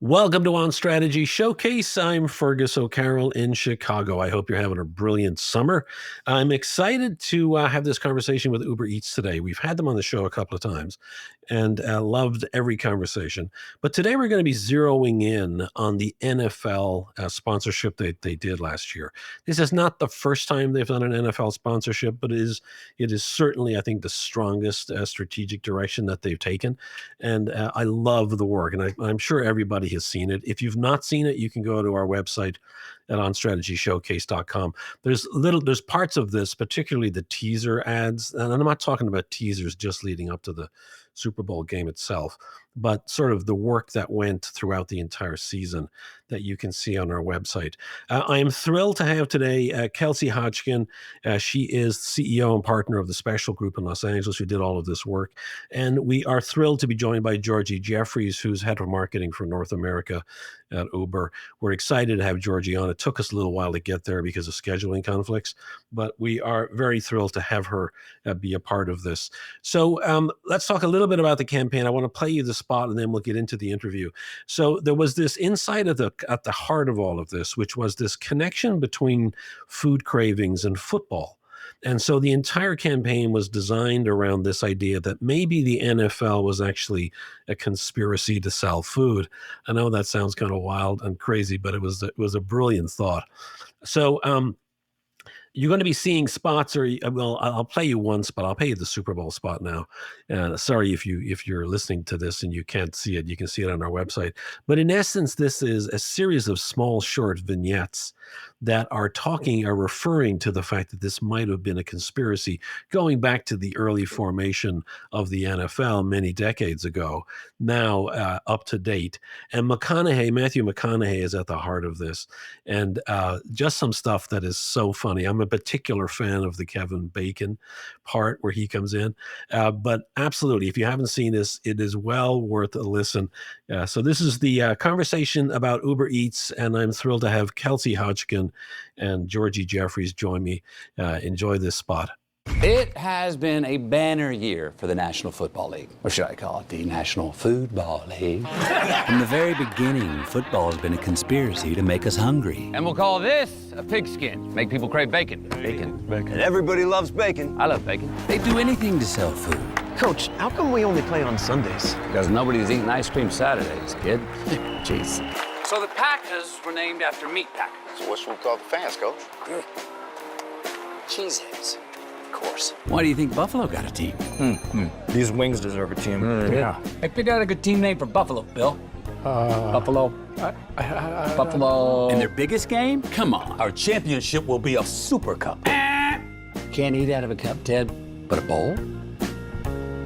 Welcome to On Strategy Showcase. I'm Fergus O'Carroll in Chicago. I hope you're having a brilliant summer. I'm excited to have this conversation with Uber Eats today. We've had them on the show a couple of times and loved every conversation. But today we're going to be zeroing in on the NFL sponsorship that they did last year. This is not the first time they've done an NFL sponsorship, but it is certainly, I think, the strongest strategic direction that they've taken. And I love the work, and I'm sure everybody has seen it. If you've not seen it, you can go to our website at onstrategyshowcase.com. There's parts of this, particularly the teaser ads, and I'm not talking about teasers just leading up to the Super Bowl game itself, but sort of the work that went throughout the entire season that you can see on our website. I am thrilled to have today Kelsey Hodgkin. She is CEO and partner of the Special Group in Los Angeles, who did all of this work. And we are thrilled to be joined by Georgie Jeffries, who's head of marketing for North America at Uber. We're excited to have Georgie on. It took us a little while to get there because of scheduling conflicts, but we are very thrilled to have her be a part of this. So let's talk a little bit about the campaign. I want to play you the spot and then we'll get into the interview. So there was this insight at the heart of all of this, which was this connection between food cravings and football. And so the entire campaign was designed around this idea that maybe the NFL was actually a conspiracy to sell food. I know that sounds kind of wild and crazy, but it was a brilliant thought. So you're going to be seeing spots, I'll play you one spot. I'll play you the Super Bowl spot now. Sorry if you're listening to this and you can't see it. You can see it on our website. But in essence, this is a series of small, short vignettes that are referring to the fact that this might have been a conspiracy going back to the early formation of the NFL many decades ago, now up to date. And Matthew McConaughey is at the heart of this. And just some stuff that is so funny. I'm a particular fan of the Kevin Bacon part where he comes in. But absolutely, if you haven't seen this, it is well worth a listen. So this is the conversation about Uber Eats, and I'm thrilled to have Kelsey Hodgkin and Georgie Jeffries join me. Enjoy this spot. It has been a banner year for the National Football League. Or should I call it the National Football League? From the very beginning, football has been a conspiracy to make us hungry. And we'll call this a pigskin. Make people crave bacon. Bacon. And everybody loves bacon. I love bacon. They'd do anything to sell food. Coach, how come we only play on Sundays? Because nobody's eating ice cream Saturdays, kid. Jeez. So the Packers were named after meat packers. So what should we call the fans, Coach? Cheeseheads. Of course. Why do you think Buffalo got a team? These wings deserve a team. Yeah. Hey, pick out a good team name for Buffalo, Bill. Buffalo. Buffalo. And their biggest game? Come on. Our championship will be a super cup. Can't eat out of a cup, Ted, but a bowl?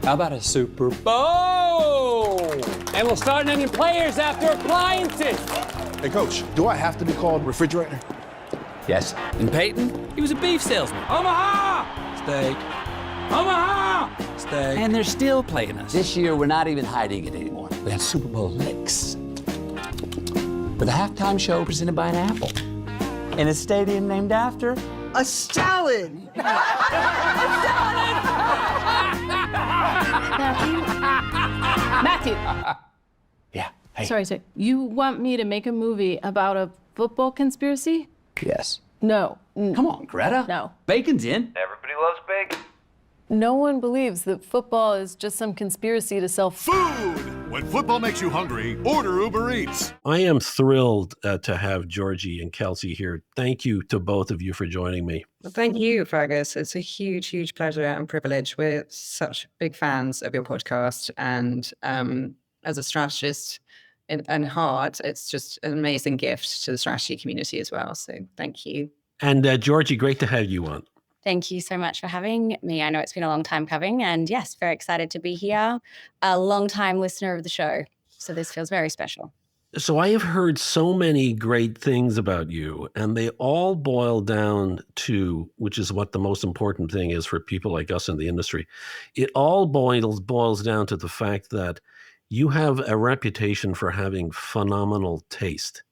How about a Super Bowl? And we'll start naming players after appliances. Hey, Coach, do I have to be called refrigerator? Yes. And Peyton? He was a beef salesman. Omaha! Steak. Omaha! Steak. And they're still playing us. This year, we're not even hiding it anymore. We have Super Bowl licks. With a halftime show presented by an apple. In a stadium named after a salad. Matthew. Yeah. Hey. Sorry, sir. You want me to make a movie about a football conspiracy? Yes. No. Come on, Greta. No. Bacon's in. Everybody loves bacon. No one believes that football is just some conspiracy to sell Food! When football makes you hungry, order Uber Eats. I am thrilled to have Georgie and Kelsey here. Thank you to both of you for joining me. Well, thank you, Fergus. It's a huge, huge pleasure and privilege. We're such big fans of your podcast. And as a strategist and heart, it's just an amazing gift to the strategy community as well. So thank you. And Georgie, great to have you on. Thank you so much for having me. I know it's been a long time coming, and yes, very excited to be here. A long-time listener of the show, so this feels very special. So I have heard so many great things about you, and they all boil down to, which is what the most important thing is for people like us in the industry, it all boils down to the fact that you have a reputation for having phenomenal taste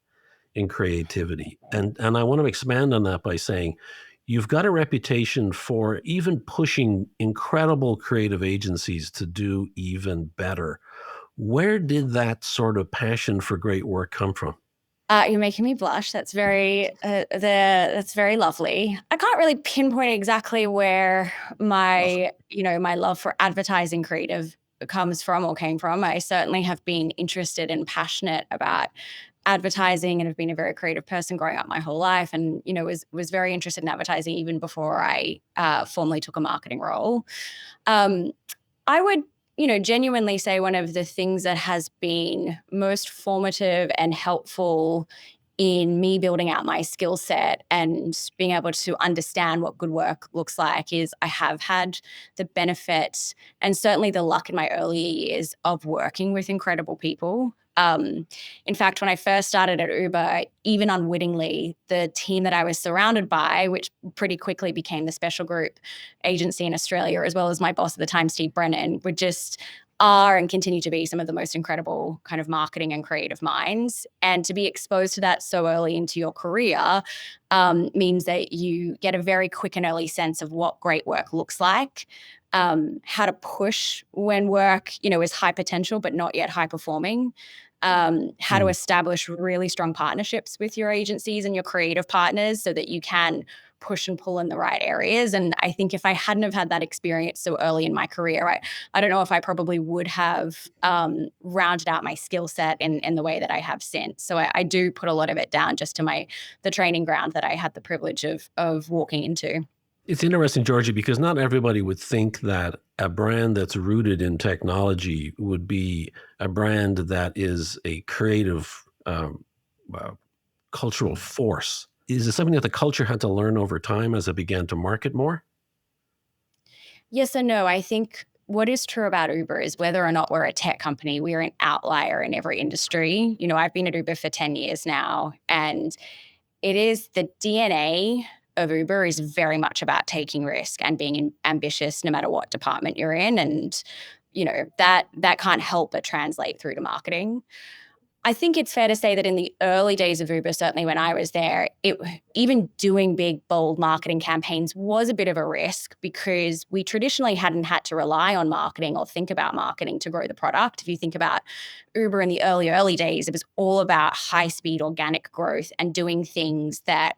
in creativity. And I want to expand on that by saying, you've got a reputation for even pushing incredible creative agencies to do even better Where did that sort of passion for great work come from? You're making me blush. That's that's very lovely. I can't really pinpoint exactly where my love for advertising creative comes from or came from. I certainly have been interested and passionate about advertising and have been a very creative person growing up my whole life, and was very interested in advertising even before I formally took a marketing role. Um, I would, genuinely say one of the things that has been most formative and helpful in me building out my skill set and being able to understand what good work looks like is I have had the benefit and certainly the luck in my early years of working with incredible people. In fact, when I first started at Uber, even unwittingly, the team that I was surrounded by, which pretty quickly became the special group agency in Australia, as well as my boss at the time, Steve Brennan, are and continue to be some of the most incredible kind of marketing and creative minds. And to be exposed to that so early into your career means that you get a very quick and early sense of what great work looks like. How to push when work, is high potential but not yet high performing. How to establish really strong partnerships with your agencies and your creative partners so that you can push and pull in the right areas. And I think if I hadn't have had that experience so early in my career, I don't know if I probably would have rounded out my skill set in the way that I have since. So I do put a lot of it down just to the training ground that I had the privilege of walking into. It's interesting, Georgie, because not everybody would think that a brand that's rooted in technology would be a brand that is a creative cultural force. Is it something that the culture had to learn over time as it began to market more? Yes and no. I think what is true about Uber is whether or not we're a tech company, we're an outlier in every industry. I've been at Uber for 10 years now, and it is the DNA of Uber is very much about taking risk and being ambitious no matter what department you're in. And, that can't help but translate through to marketing. I think it's fair to say that in the early days of Uber, certainly when I was there, even doing big, bold marketing campaigns was a bit of a risk because we traditionally hadn't had to rely on marketing or think about marketing to grow the product. If you think about Uber in the early days, it was all about high-speed organic growth and doing things that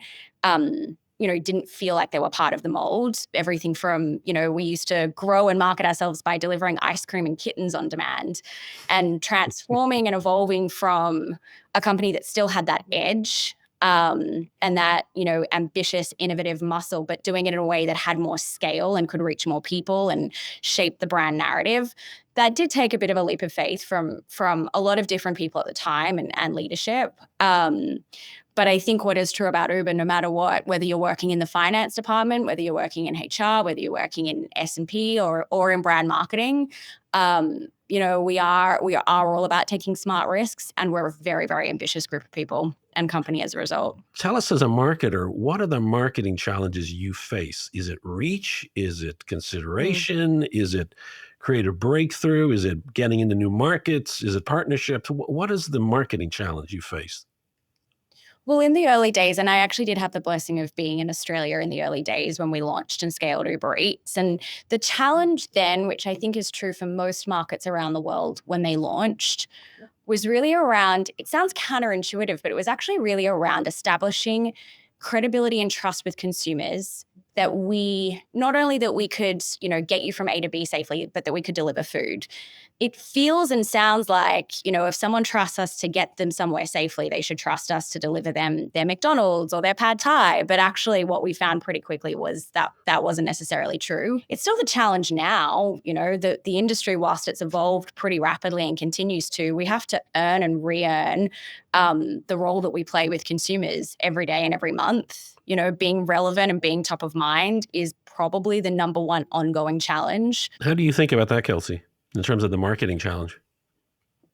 didn't feel like they were part of the mold. Everything from, we used to grow and market ourselves by delivering ice cream and kittens on demand, and transforming and evolving from a company that still had that edge and that, ambitious, innovative muscle, but doing it in a way that had more scale and could reach more people and shape the brand narrative. That did take a bit of a leap of faith from a lot of different people at the time and leadership. But I think what is true about Uber, no matter what, whether you're working in the finance department, whether you're working in HR, whether you're working in S&P or in brand marketing, we are all about taking smart risks, and we're a very, very ambitious group of people and company as a result. Tell us, as a marketer, what are the marketing challenges you face? Is it reach? Is it consideration? Is it creative breakthrough? Is it getting into new markets? Is it partnerships? What is the marketing challenge you face? Well, in the early days, and I actually did have the blessing of being in Australia in the early days when we launched and scaled Uber Eats. And the challenge then, which I think is true for most markets around the world when they launched, was really around, it sounds counterintuitive, but it was actually really around establishing credibility and trust with consumers that not only that we could, get you from A to B safely, but that we could deliver food. It feels and sounds like, if someone trusts us to get them somewhere safely, they should trust us to deliver them their McDonald's or their pad thai. But actually what we found pretty quickly was that wasn't necessarily true. It's still the challenge now, the industry, whilst it's evolved pretty rapidly and continues to, we have to earn and re-earn the role that we play with consumers every day and every month. Being relevant and being top of mind is probably the number one ongoing challenge. How do you think about that, Kelsey, in terms of the marketing challenge?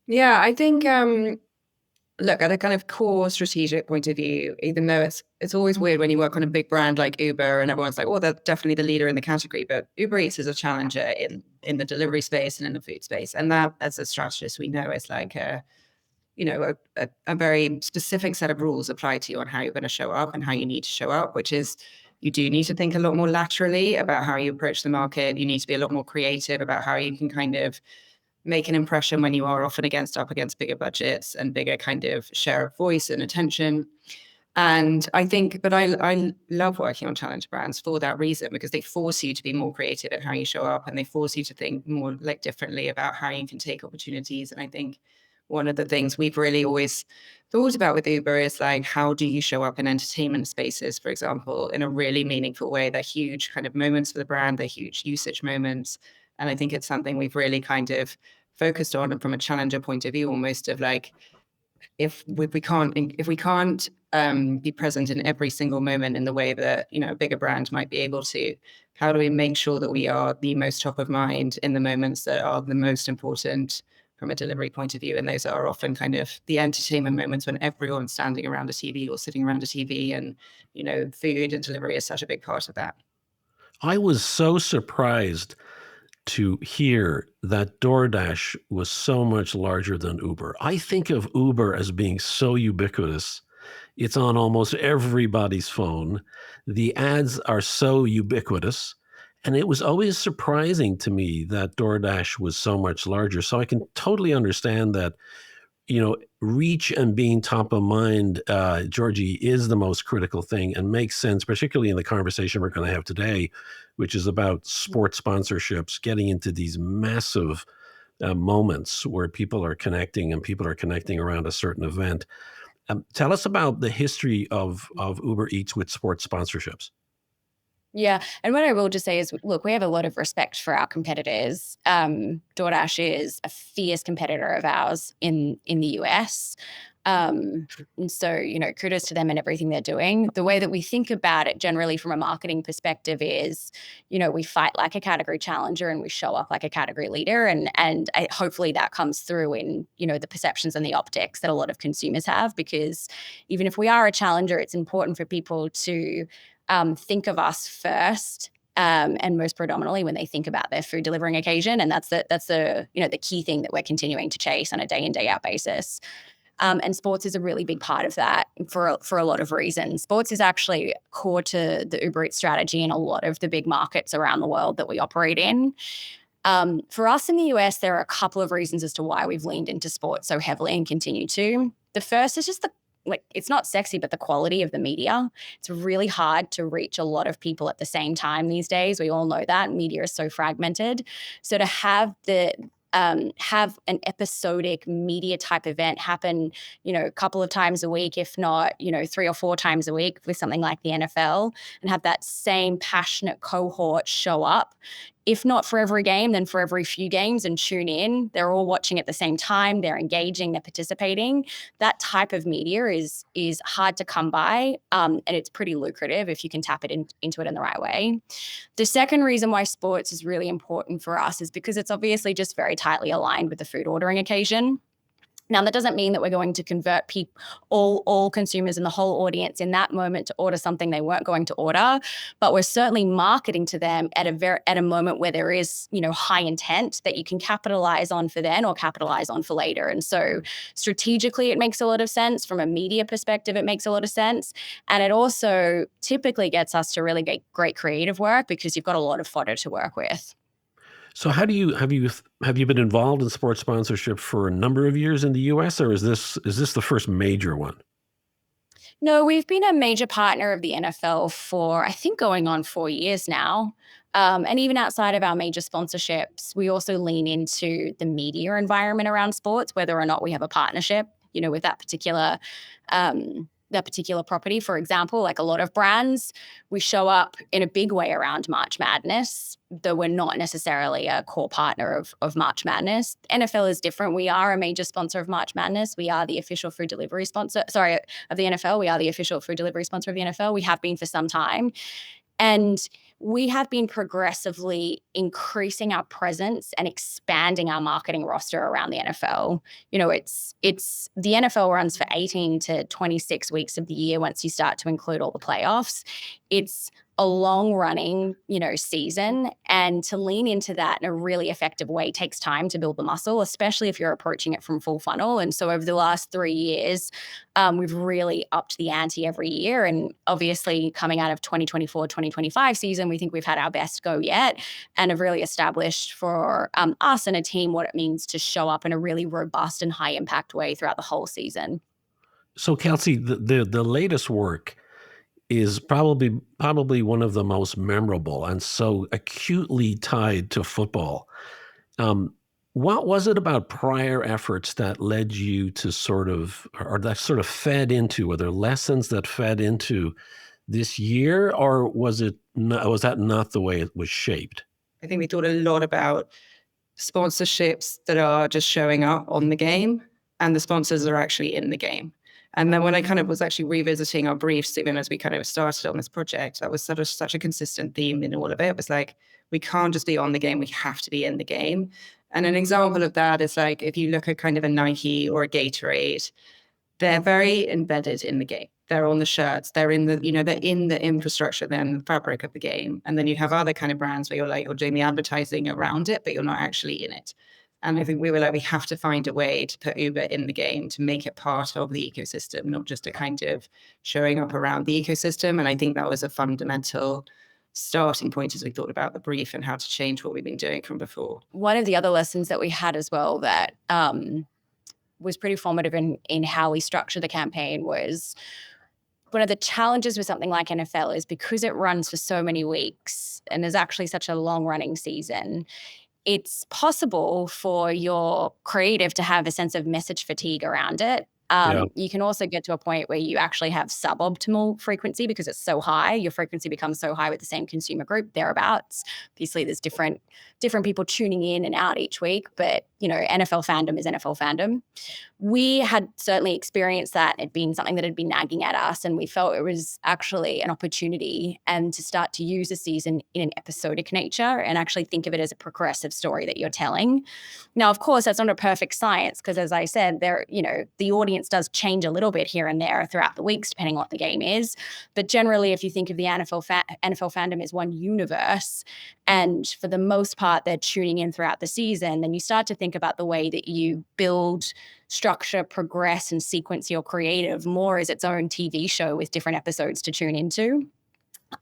Yeah, I think, look, at a kind of core strategic point of view, even though it's always weird when you work on a big brand like Uber and everyone's like, oh, they're definitely the leader in the category, but Uber Eats is a challenger in the delivery space and in the food space. And that, as a strategist, we know is like a very specific set of rules apply to you on how you're going to show up and how you need to show up, which is you do need to think a lot more laterally about how you approach the market. You need to be a lot more creative about how you can kind of make an impression when you are often up against bigger budgets and bigger kind of share of voice and attention. And I think, but I love working on challenger brands for that reason, because they force you to be more creative at how you show up, and they force you to think more like differently about how you can take opportunities. And I think one of the things we've really always thought about with Uber is like, how do you show up in entertainment spaces, for example, in a really meaningful way? They're huge kind of moments for the brand, they're huge usage moments. And I think it's something we've really kind of focused on, and from a challenger point of view, almost of like, if we can't be present in every single moment in the way that, you know, a bigger brand might be able to, how do we make sure that we are the most top of mind in the moments that are the most important from a delivery point of view? And those are often kind of the entertainment moments when everyone's standing around a TV or sitting around a TV, and, you know, food and delivery is such a big part of that. I was so surprised to hear that DoorDash was so much larger than Uber. I think of Uber as being so ubiquitous. It's on almost everybody's phone. The ads are so ubiquitous. And it was always surprising to me that DoorDash was so much larger. So I can totally understand that, you know, reach and being top of mind, Georgie, is the most critical thing, and makes sense, particularly in the conversation we're going to have today, which is about sports sponsorships, getting into these massive moments where people are connecting, and people are connecting around a certain event. Tell us about the history of Uber Eats with sports sponsorships. Yeah. And what I will just say is, look, we have a lot of respect for our competitors. DoorDash is a fierce competitor of ours in the US. And so, you know, kudos to them and everything they're doing. The way that we think about it generally from a marketing perspective is, you know, we fight like a category challenger and we show up like a category leader. And hopefully that comes through in, you know, the perceptions and the optics that a lot of consumers have, because even if we are a challenger, it's important for people to think of us first, and most predominantly when they think about their food delivering occasion. And that's the you know, the key thing that we're continuing to chase on a day in, day out basis. And sports is a really big part of that for a lot of reasons. Sports is actually core to the Uber Eats strategy in a lot of the big markets around the world that we operate in. For us in the US, there are a couple of reasons as to why we've leaned into sports so heavily and continue to. The first is just it's not sexy, but the quality of the media. It's really hard to reach a lot of people at the same time these days. We all know that media is so fragmented. So to have have an episodic media type event happen, you know, a couple of times a week, if not, you know, 3 or 4 times a week with something like the NFL, and have that same passionate cohort show up, if not for every game, then for every few games, and tune in. They're all watching at the same time. They're engaging. They're participating. That type of media is hard to come by, and it's pretty lucrative if you can tap it into it in the right way. The second reason why sports is really important for us is because it's obviously just very tightly aligned with the food ordering occasion. Now, that doesn't mean that we're going to convert all consumers and the whole audience in that moment to order something they weren't going to order, but we're certainly marketing to them at a moment where there is, you know, high intent that you can capitalize on for then or capitalize on for later. And so strategically, it makes a lot of sense. From a media perspective, it makes a lot of sense. And it also typically gets us to really get great creative work because you've got a lot of fodder to work with. So how do you have you been involved in sports sponsorship for a number of years in the US, or is this the first major one? No, we've been a major partner of the NFL for, I think, going on 4 years now. And even outside of our major sponsorships, we also lean into the media environment around sports, whether or not we have a partnership, you know, with that particular property. For example, like a lot of brands, we show up in a big way around March Madness, though we're not necessarily a core partner of March Madness. NFL is different. We are a major sponsor of March Madness. We are the official food delivery sponsor, of the NFL. We are the official food delivery sponsor of the NFL. We have been for some time. And we have been progressively increasing our presence and expanding our marketing roster around the NFL. You know, it's the NFL runs for 18 to 26 weeks of the year once you start to include all the playoffs. It's a long running, season, and to lean into that in a really effective way takes time to build the muscle, especially if you're approaching it from full funnel. And so over the last 3 years, we've really upped the ante every year. And obviously coming out of 2024, 2025 season, we think we've had our best go yet and have really established for us and a team what it means to show up in a really robust and high impact way throughout the whole season. So, Kelsey, the latest work is probably one of the most memorable and so acutely tied to football. What was it about prior efforts that led you to or that sort of fed into, were there lessons that fed into this year, or was that not the way it was shaped? I think we thought a lot about sponsorships that are just showing up on the game and the sponsors are actually in the game. And then when I kind of was actually revisiting our briefs, even as we kind of started on this project, that was such a consistent theme in all of it. It was like, we can't just be on the game, we have to be in the game. And an example of that is like, if you look at kind of a Nike or a Gatorade, they're very embedded in the game. They're on the shirts, they're in the, they're in the infrastructure, they're in the fabric of the game. And then you have other kind of brands where you're doing the advertising around it, but you're not actually in it. And I think we were like, we have to find a way to put Uber in the game, to make it part of the ecosystem, not just a kind of showing up around the ecosystem. And I think that was a fundamental starting point as we thought about the brief and how to change what we've been doing from before. One of the other lessons that we had as well that was pretty formative in how we structure the campaign was one of the challenges with something like NFL is because it runs for so many weeks and is actually such a long running season, it's possible for your creative to have a sense of message fatigue around it. You can also get to a point where you actually have suboptimal frequency because it's so high. Your frequency becomes so high with the same consumer group, thereabouts. Obviously, there's different people tuning in and out each week, but, NFL fandom is NFL fandom. We had certainly experienced that. It'd been something that had been nagging at us, and we felt it was actually an opportunity and to start to use a season in an episodic nature and actually think of it as a progressive story that you're telling. Now, of course, that's not a perfect science because, as I said, the audience does change a little bit here and there throughout the weeks, depending on what the game is. But generally, if you think of the NFL fandom as one universe, and for the most part, they're tuning in throughout the season, then you start to think about the way that you build, structure, progress, and sequence your creative more as its own TV show with different episodes to tune into.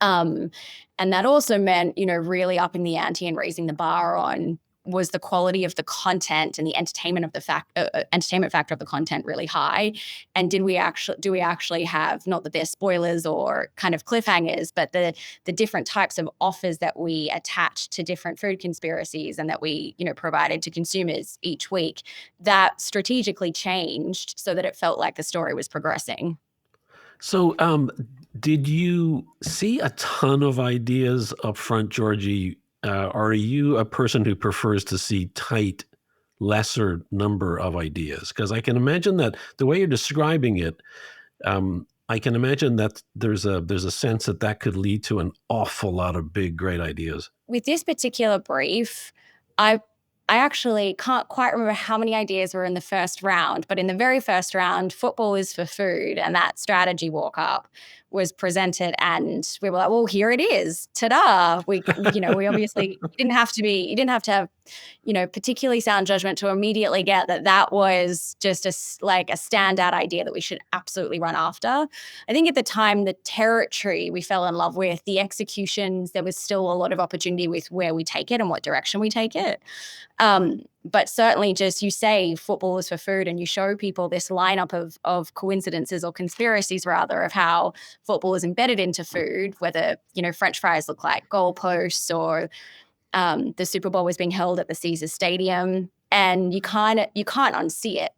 And that also meant, really upping the ante and raising the bar on was the quality of the content and the entertainment factor of the content really high? And do we actually have, not that they're spoilers or kind of cliffhangers, but the different types of offers that we attach to different food conspiracies and that we, provided to consumers each week that strategically changed so that it felt like the story was progressing. So, did you see a ton of ideas up front, Georgie? Are you a person who prefers to see tight, lesser number of ideas? Because I can imagine that the way you're describing it, I can imagine that there's a sense that could lead to an awful lot of big, great ideas. With this particular brief, I actually can't quite remember how many ideas were in the first round, but in the very first round, football is for food, and that strategy walk up was presented, and we were like, well, here it is. Ta-da. We obviously didn't have to have, particularly sound judgment to immediately get that was just a standout idea that we should absolutely run after. I think at the time, the territory we fell in love with, the executions, there was still a lot of opportunity with where we take it and what direction we take it. But certainly just you say football is for food and you show people this lineup of coincidences or conspiracies rather of how football is embedded into food, whether, French fries look like goalposts or the Super Bowl was being held at the Caesars Stadium, and you can't unsee it.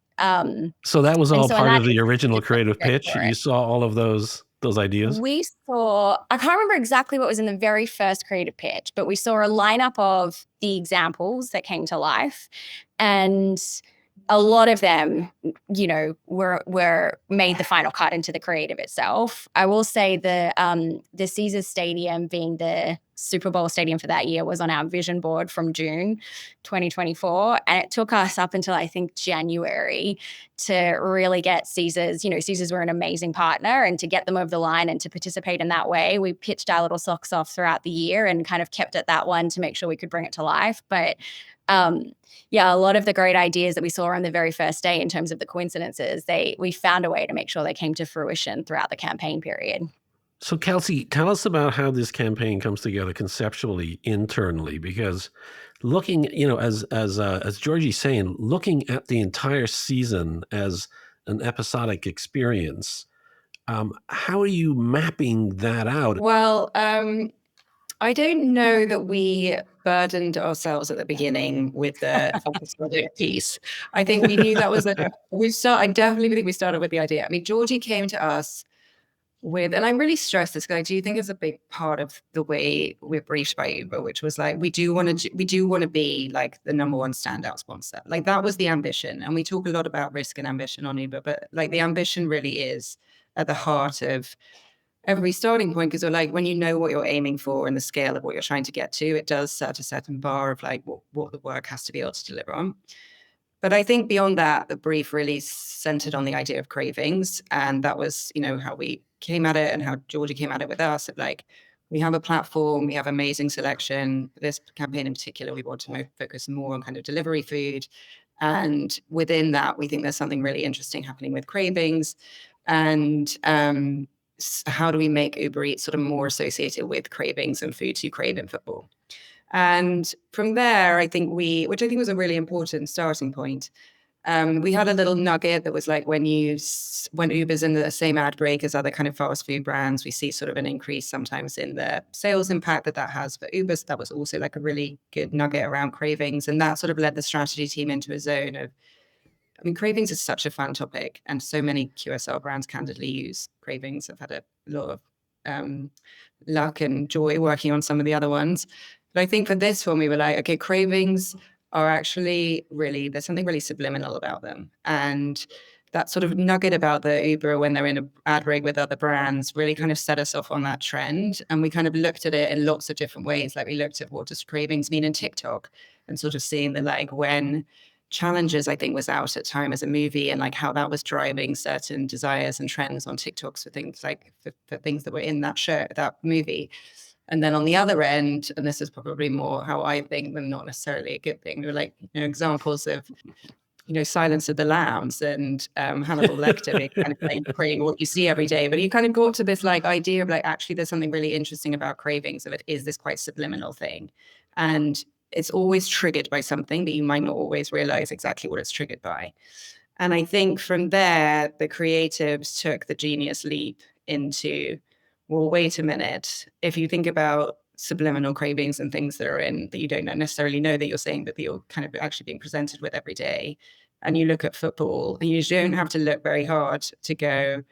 So that was all part of the original creative pitch? You saw all of those ideas? We saw, I can't remember exactly what was in the very first creative pitch, but we saw a lineup of the examples that came to life. And a lot of them, you know, were made the final cut into the creative itself. I will say the Caesars Stadium being the Super Bowl stadium for that year was on our vision board from June 2024. And it took us up until I think January to really get Caesars, you know, Caesars were an amazing partner, and to get them over the line and to participate in that way, we pitched our little socks off throughout the year and kind of kept at that one to make sure we could bring it to life. But yeah, a lot of the great ideas that we saw on the very first day in terms of the coincidences, we found a way to make sure they came to fruition throughout the campaign period. So Kelsey, tell us about how this campaign comes together conceptually, internally, because looking, you know, as Georgie's saying, looking at the entire season as an episodic experience, how are you mapping that out? Well, I don't know that we burdened ourselves at the beginning with the episodic piece. I think we knew that was I definitely think we started with the idea. I mean, Georgie came to us with, and I really stress this because I do think it's a big part of the way we're briefed by Uber, which was like, we do want to be like the number one standout sponsor. Like that was the ambition. And we talk a lot about risk and ambition on Uber, but like the ambition really is at the heart of every starting point, because like when you know what you're aiming for and the scale of what you're trying to get to, it does set a certain bar of like what the work has to be able to deliver on. But I think beyond that, the brief really centered on the idea of cravings. And that was, you know, how we came at it and how Georgie came at it with us. Like, we have a platform, we have amazing selection. This campaign in particular, we want to focus more on kind of delivery food. And within that, we think there's something really interesting happening with cravings. And how do we make Uber Eats sort of more associated with cravings and foods you crave in football? And from there, I think which I think was a really important starting point, we had a little nugget that was like when Uber's in the same ad break as other kind of fast food brands, we see sort of an increase sometimes in the sales impact that has for Uber. So that was also like a really good nugget around cravings. And that sort of led the strategy team into a zone of, I mean, cravings is such a fun topic, and so many QSR brands candidly use cravings. I've had a lot of luck and joy working on some of the other ones. But I think for this one, we were like, okay, cravings are actually really, there's something really subliminal about them. And that sort of nugget about the Uber when they're in an ad break with other brands really kind of set us off on that trend. And we kind of looked at it in lots of different ways. Like we looked at what does cravings mean in TikTok, and sort of seeing the like when Challenges, I think, was out at time as a movie, and like how that was driving certain desires and trends on TikToks for things like for things that were in that movie. And then on the other end, and this is probably more how I think than not necessarily a good thing, there were like, you know, examples of, you know, Silence of the Lambs and Hannibal Lecter being kind of like praying what you see every day. But you kind of got to this like idea of like, actually, there's something really interesting about cravings, of it is this quite subliminal thing. And it's always triggered by something, but you might not always realize exactly what it's triggered by. And I think from there, the creatives took the genius leap into, well, wait a minute. If you think about subliminal cravings and things that are in that you don't necessarily know that you're saying, but that you're kind of actually being presented with every day, and you look at football, and you don't have to look very hard to go,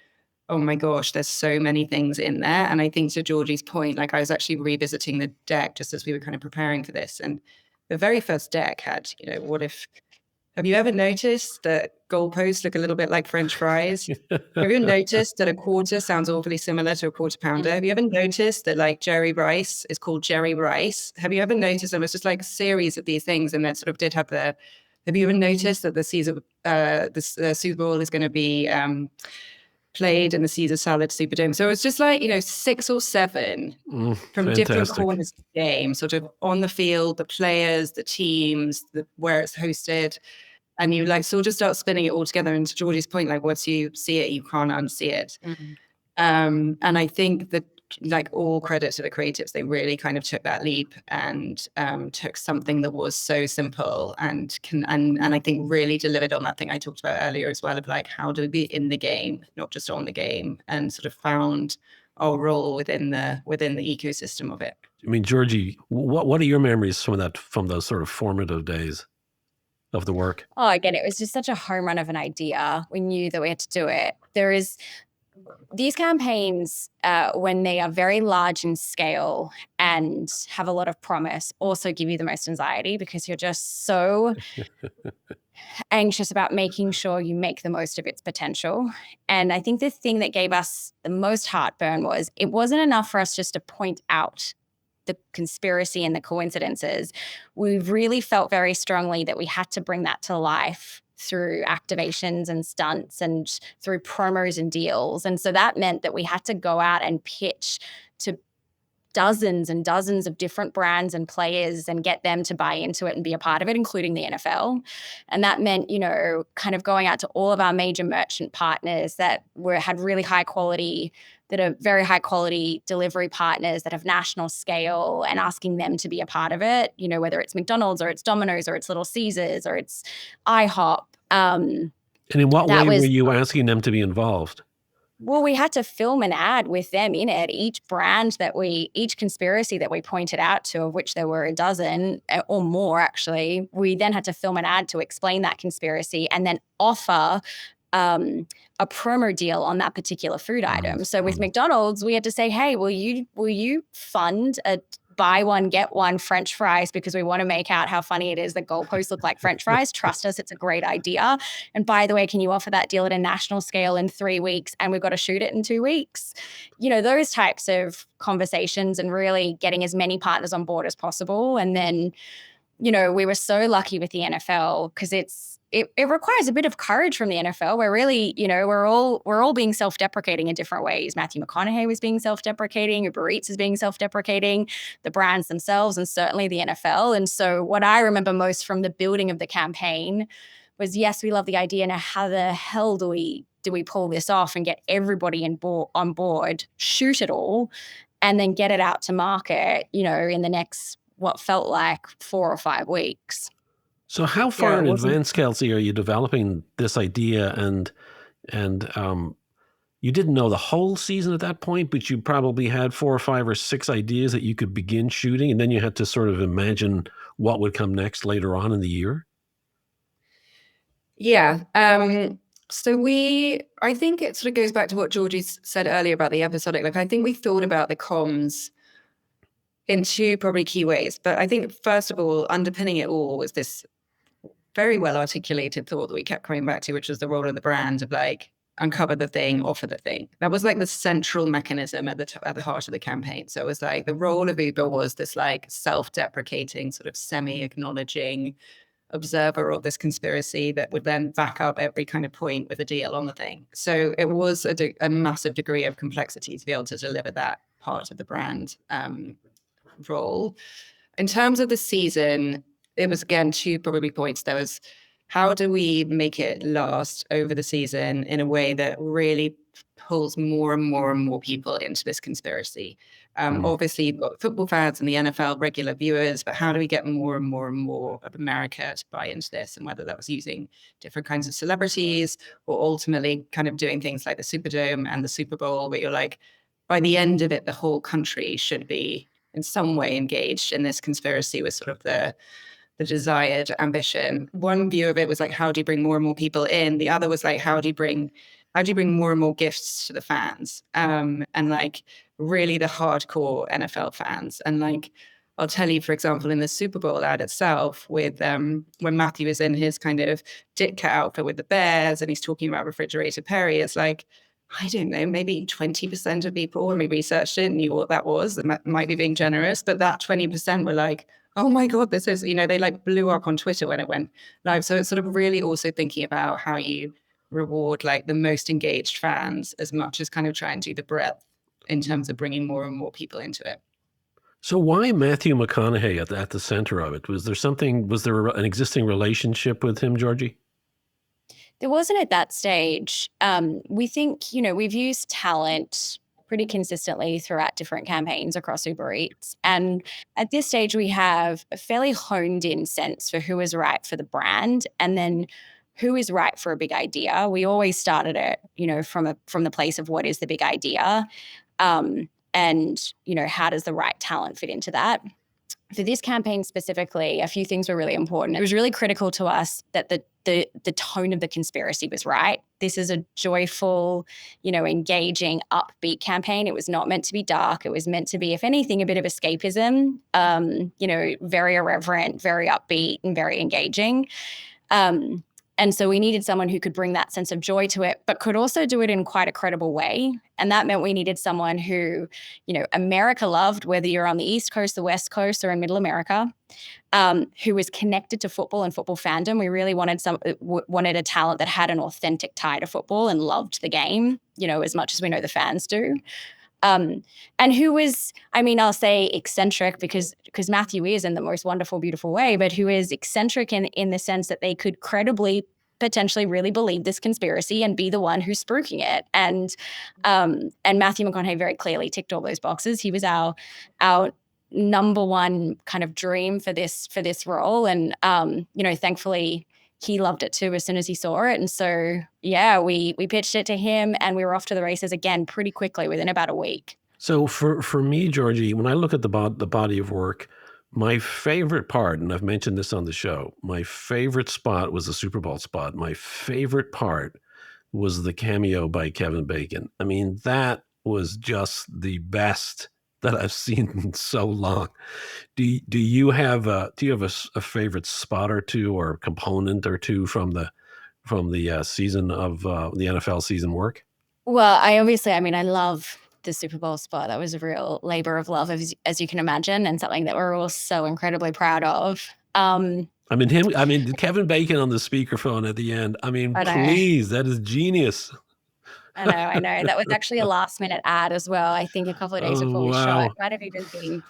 oh my gosh, there's so many things in there. And I think to Georgie's point, like I was actually revisiting the deck just as we were kind of preparing for this. And the very first deck had, you know, have you ever noticed that goalposts look a little bit like French fries? Have you ever noticed that a quarter sounds awfully similar to a quarter pounder? Have you ever noticed that like Jerry Rice is called Jerry Rice? Have you ever noticed, and it's just like a series of these things, and that sort of did have have you ever noticed that the Super Bowl is going to be played in the Caesar Salad Superdome? So it's just like, you know, 6 or 7 from different corners of the game, sort of on the field, the players, the teams, where it's hosted. And you like sort of start spinning it all together. And to Georgie's point, like once you see it, you can't unsee it. Mm-hmm. And I think that like all credit to the creatives, they really kind of took that leap and took something that was so simple and I think really delivered on that thing I talked about earlier as well, of like how do we be in the game, not just on the game, and sort of found our role within the ecosystem of it. I mean, Georgie, what are your memories from those sort of formative days of the work? Oh, again, it was just such a home run of an idea. We knew that we had to do it. these campaigns, when they are very large in scale and have a lot of promise, also give you the most anxiety because you're just so anxious about making sure you make the most of its potential. And I think the thing that gave us the most heartburn was it wasn't enough for us just to point out the conspiracy and the coincidences. We really felt very strongly that we had to bring that to life through activations and stunts and through promos and deals. And so that meant that we had to go out and pitch to dozens and dozens of different brands and players and get them to buy into it and be a part of it, including the NFL. And that meant, kind of going out to all of our major merchant partners that had really high quality, that are very high quality delivery partners that have national scale, and asking them to be a part of it, whether it's McDonald's or it's Domino's or it's Little Caesars or it's IHOP. And in what way were you asking them to be involved? Well, we had to film an ad with them in it. Each conspiracy that we pointed out to, of which there were a dozen or more actually, we then had to film an ad to explain that conspiracy and then offer a promo deal on that particular food item. So with McDonald's, we had to say, hey, will you fund a buy one, get one French fries because we want to make out how funny it is that goalposts look like French fries. Trust us, it's a great idea. And by the way, can you offer that deal at a national scale in 3 weeks? And we've got to shoot it in 2 weeks. Those types of conversations and really getting as many partners on board as possible. And then, we were so lucky with the NFL because it requires a bit of courage from the NFL. We're really, we're all being self-deprecating in different ways. Matthew McConaughey was being self-deprecating, Uber Eats is being self-deprecating, the brands themselves, and certainly the NFL. And so what I remember most from the building of the campaign was, yes, we love the idea. Now, how the hell do we pull this off and get everybody on board, shoot it all, and then get it out to market, in the next what felt like 4 or 5 weeks. So how far in advance, Kelsey, are you developing this idea? And you didn't know the whole season at that point, but you probably had 4 or 5 or 6 ideas that you could begin shooting, and then you had to sort of imagine what would come next later on in the year? Yeah. So I think it sort of goes back to what Georgie said earlier about the episodic. Like, I think we thought about the comms in 2 probably key ways. But I think, first of all, underpinning it all was this very well articulated thought that we kept coming back to, which was the role of the brand of like, uncover the thing, offer the thing. That was like the central mechanism at the heart of the campaign. So it was like the role of Uber was this like self-deprecating, sort of semi-acknowledging observer of this conspiracy that would then back up every kind of point with a deal on the thing. So it was a massive degree of complexity to be able to deliver that part of the brand role. In terms of the season, it was again 2 probably points. There was, how do we make it last over the season in a way that really pulls more and more and more people into this conspiracy? Obviously, you've got football fans and the NFL regular viewers, but how do we get more and more and more of America to buy into this? And whether that was using different kinds of celebrities or ultimately kind of doing things like the Superdome and the Super Bowl, where you're like, by the end of it, the whole country should be in some way engaged in this conspiracy with sort of the desired ambition. One view of it was like, how do you bring more and more people in? The other was like, how do you bring more and more gifts to the fans? And like really the hardcore NFL fans. And like, I'll tell you, for example, in the Super Bowl ad itself, with when Matthew is in his kind of Ditka outfit with the Bears and he's talking about Refrigerator Perry, it's like, I don't know, maybe 20% of people, when we researched it, knew what that was. It might be being generous, but that 20% were like, oh my God, this is, they like blew up on Twitter when it went live. So it's sort of really also thinking about how you reward like the most engaged fans as much as kind of try and do the breadth in terms of bringing more and more people into it. So why Matthew McConaughey at the center of it? Was there an existing relationship with him, Georgie? There wasn't at that stage. We think, we've used talent pretty consistently throughout different campaigns across Uber Eats. And at this stage, we have a fairly honed in sense for who is right for the brand and then who is right for a big idea. We always started it, from the place of what is the big idea, and, how does the right talent fit into that. For this campaign specifically, a few things were really important. It was really critical to us that the tone of the conspiracy was right. this is a joyful, engaging, upbeat campaign. It was not meant to be dark. It was meant to be, if anything, a bit of escapism, very irreverent, very upbeat, and very engaging. And so we needed someone who could bring that sense of joy to it, but could also do it in quite a credible way. And that meant we needed someone who, America loved, whether you're on the East Coast, the West Coast, or in Middle America, who was connected to football and football fandom. We really wanted a talent that had an authentic tie to football and loved the game, as much as we know the fans do. And who was, I'll say eccentric because Matthew is in the most wonderful, beautiful way, but who is eccentric in the sense that they could credibly, potentially really believe this conspiracy and be the one who's spruiking it. And Matthew McConaughey very clearly ticked all those boxes. He was our number one kind of dream for this role. And, thankfully he loved it too as soon as he saw it. And so, we pitched it to him and we were off to the races again pretty quickly within about a week. So for me, Georgie, when I look at the body of work, my favorite part, and I've mentioned this on the show, my favorite spot was the Super Bowl spot. My favorite part was the cameo by Kevin Bacon. That was just the best that I've seen in so long. Do you have a favorite spot or two or component or two from the season of the NFL season work? Well, I love the Super Bowl spot. That was a real labor of love, as you can imagine, and something that we're all so incredibly proud of. Kevin Bacon on the speakerphone at the end. Please, that is genius. I know. That was actually a last-minute ad as well. I think a couple of days before we shot. It might have even been,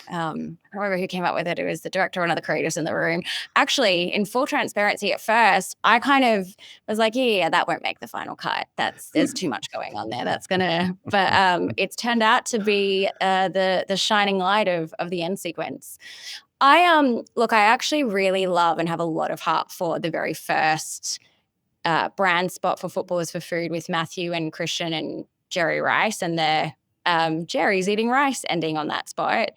I don't remember who came up with it. It was the director or one of the creators in the room. Actually, in full transparency at first, I kind of was like, yeah, that won't make the final cut. There's too much going on there. But it's turned out to be the shining light of the end sequence. I actually really love and have a lot of heart for the very first brand spot for Footballers for Food with Matthew and Christian and Jerry Rice, and their Jerry's eating rice ending on that spot.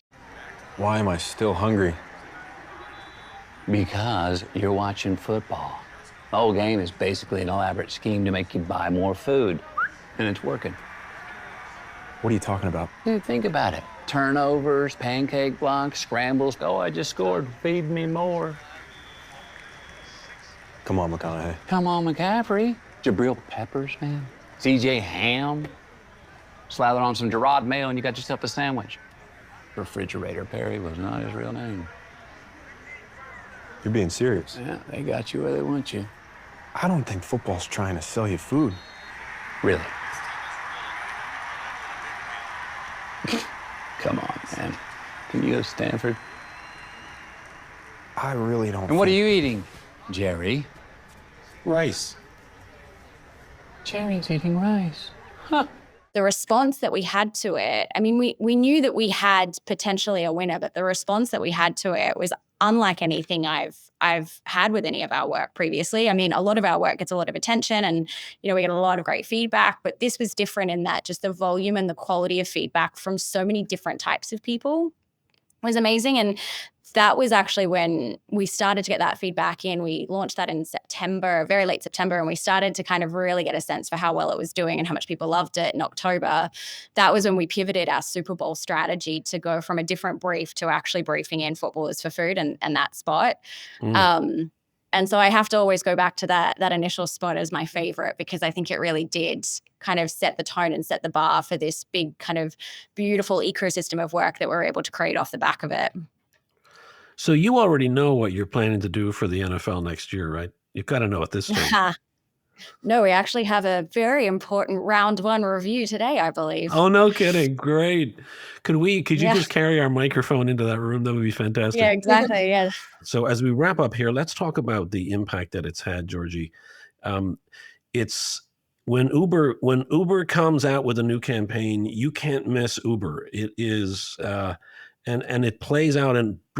Why am I still hungry? Because you're watching football. The whole game is basically an elaborate scheme to make you buy more food, and it's working. What are you talking about? Dude, think about it. Turnovers, pancake blocks, scrambles. Oh, I just scored. Feed me more. Come on, McConaughey. Come on, McCaffrey. Jabril Peppers, man. CJ Ham. Slather on some Gerard mayo and you got yourself a sandwich. Refrigerator Perry was not his real name. You're being serious. Yeah, they got you where they want you. I don't think football's trying to sell you food. Really? Come on, man. Can you go to Stanford? I really don't. And what are you eating, Jerry? Rice. Jerry's eating rice. Huh. The response that we had to it, we knew that we had potentially a winner, but the response that we had to it was unlike anything I've had with any of our work previously. A lot of our work gets a lot of attention and, we get a lot of great feedback, but this was different in that just the volume and the quality of feedback from so many different types of people was amazing. And that was actually when we started to get that feedback in. We launched that in September, very late September, and we started to kind of really get a sense for how well it was doing and how much people loved it in October. That was when we pivoted our Super Bowl strategy to go from a different brief to actually briefing in Footballers for Food and that spot. And so I have to always go back to that initial spot as my favorite, because I think it really did kind of set the tone and set the bar for this big kind of beautiful ecosystem of work that we're able to create off the back of it. So you already know what you're planning to do for the NFL next year, right? You've got to know at this stage. No, we actually have a very important round one review today, I believe. Oh, no kidding. Great. Could you just carry our microphone into that room? That would be fantastic. Yeah, exactly. Yeah. So as we wrap up here, let's talk about the impact that it's had, Georgie. It's when Uber comes out with a new campaign, you can't miss Uber. It is, and it plays out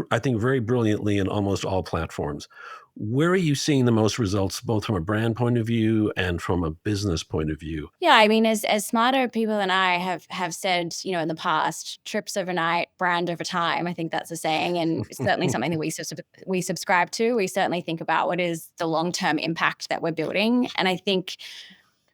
I think very brilliantly in almost all platforms. Where are you seeing the most results, both from a brand point of view and from a business point of view? Yeah, as smarter people than I have said, in the past, trips overnight, brand over time. I think that's a saying, and certainly something that we subscribe to. We certainly think about what is the long-term impact that we're building. And I think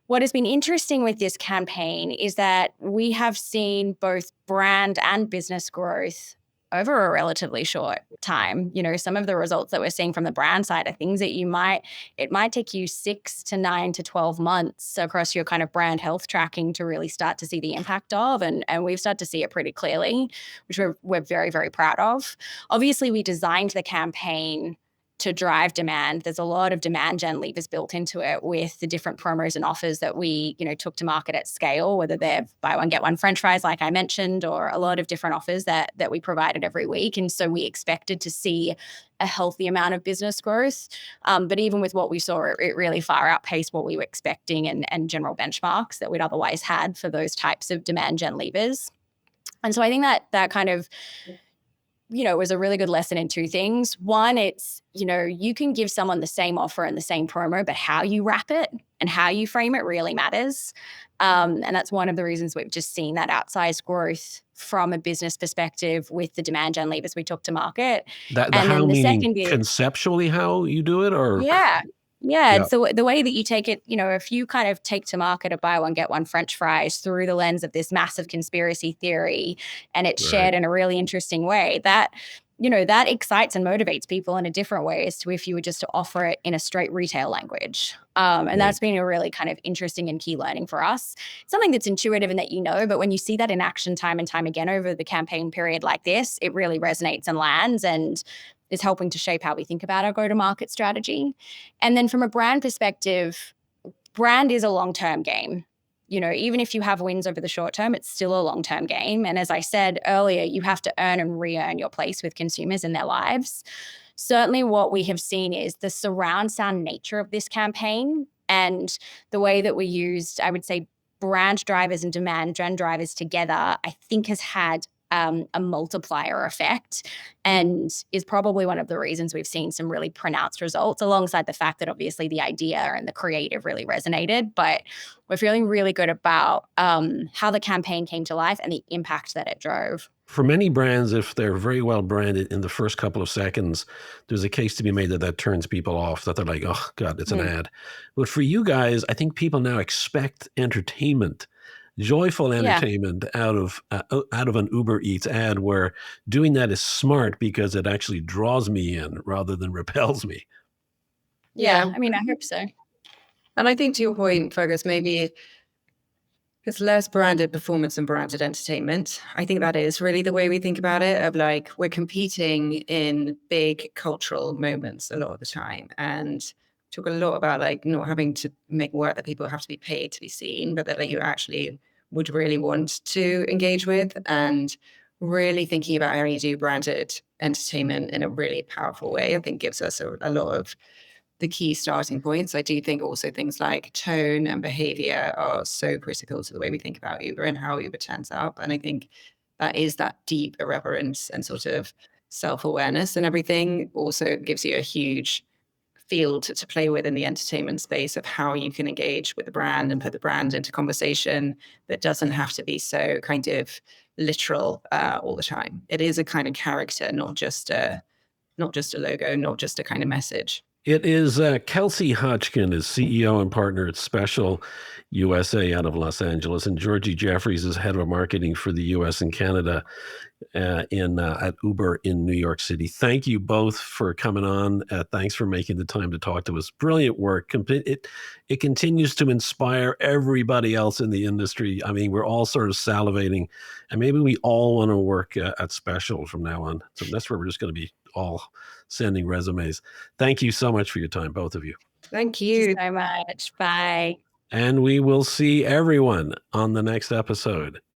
what has been interesting with this campaign is that we have seen both brand and business growth over a relatively short time. You know, some of the results that we're seeing from the brand side are things that it might take you 6 to 9 to 12 months across your kind of brand health tracking to really start to see the impact of. And we've started to see it pretty clearly, which we're very, very proud of. Obviously, we designed the campaign to drive demand. There's a lot of demand gen levers built into it with the different promos and offers that we, took to market at scale, whether they're buy one, get one French fries, like I mentioned, or a lot of different offers that we provided every week. And so we expected to see a healthy amount of business growth. But even with what we saw, it really far outpaced what we were expecting and general benchmarks that we'd otherwise had for those types of demand gen levers. And so I think that kind of, was a really good lesson in two things. One, it's, you can give someone the same offer and the same promo, but how you wrap it and how you frame it really matters. And that's one of the reasons we've just seen that outsized growth from a business perspective with the demand gen levers we took to market. The And how then the meaning second bit, conceptually how you do it, or yeah. Yeah. It's the way that you take it, if you kind of take to market a buy one, get one French fries through the lens of this massive conspiracy theory, and it's shared in a really interesting way, that excites and motivates people in a different way as to if you were just to offer it in a straight retail language. And that's been a really kind of interesting and key learning for us. Something that's intuitive and that but when you see that in action time and time again over the campaign period like this, it really resonates and lands and is helping to shape how we think about our go-to-market strategy. And then from a brand perspective, brand is a long-term game. Even if you have wins over the short term, it's still a long-term game. And as I said earlier, you have to earn and re-earn your place with consumers in their lives. Certainly what we have seen is the surround sound nature of this campaign and the way that we used, I would say, brand drivers and demand gen drivers together, I think has had a multiplier effect and is probably one of the reasons we've seen some really pronounced results, alongside the fact that obviously the idea and the creative really resonated. But we're feeling really good about how the campaign came to life and the impact that it drove. For many brands, if they're very well branded in the first couple of seconds, there's a case to be made that turns people off, that they're like, oh, God, it's an ad. But for you guys, I think people now expect entertainment, joyful entertainment out of an Uber Eats ad, where doing that is smart because it actually draws me in rather than repels me. Yeah, I mean, I hope so. And I think to your point, Fergus, maybe it's less branded performance and branded entertainment. I think that is really the way we think about it, of like we're competing in big cultural moments a lot of the time. And talk a lot about like not having to make work that people have to be paid to be seen, but that like you actually would really want to engage with, and really thinking about how you do branded entertainment in a really powerful way, I think gives us a lot of the key starting points. I do think also things like tone and behavior are so critical to the way we think about Uber and how Uber turns up. And I think that is that deep irreverence and sort of self-awareness and everything also gives you a huge field to play with in the entertainment space of how you can engage with the brand and put the brand into conversation that doesn't have to be so kind of literal all the time. It is a kind of character, not just a logo, not just a kind of message. It is Kelsey Hodgkin is CEO and partner at Special USA out of Los Angeles, and Georgie Jeffries is head of marketing for the US and Canada at Uber in New York City. Thank you both for coming on. Thanks for making the time to talk to us. Brilliant work. It continues to inspire everybody else in the industry. I mean, we're all sort of salivating, and maybe we all want to work at Special from now on. So that's where we're just going to be all sending resumes. Thank you so much for your time, both of you. Thank you. Thank you so much. Bye. And we will see everyone on the next episode.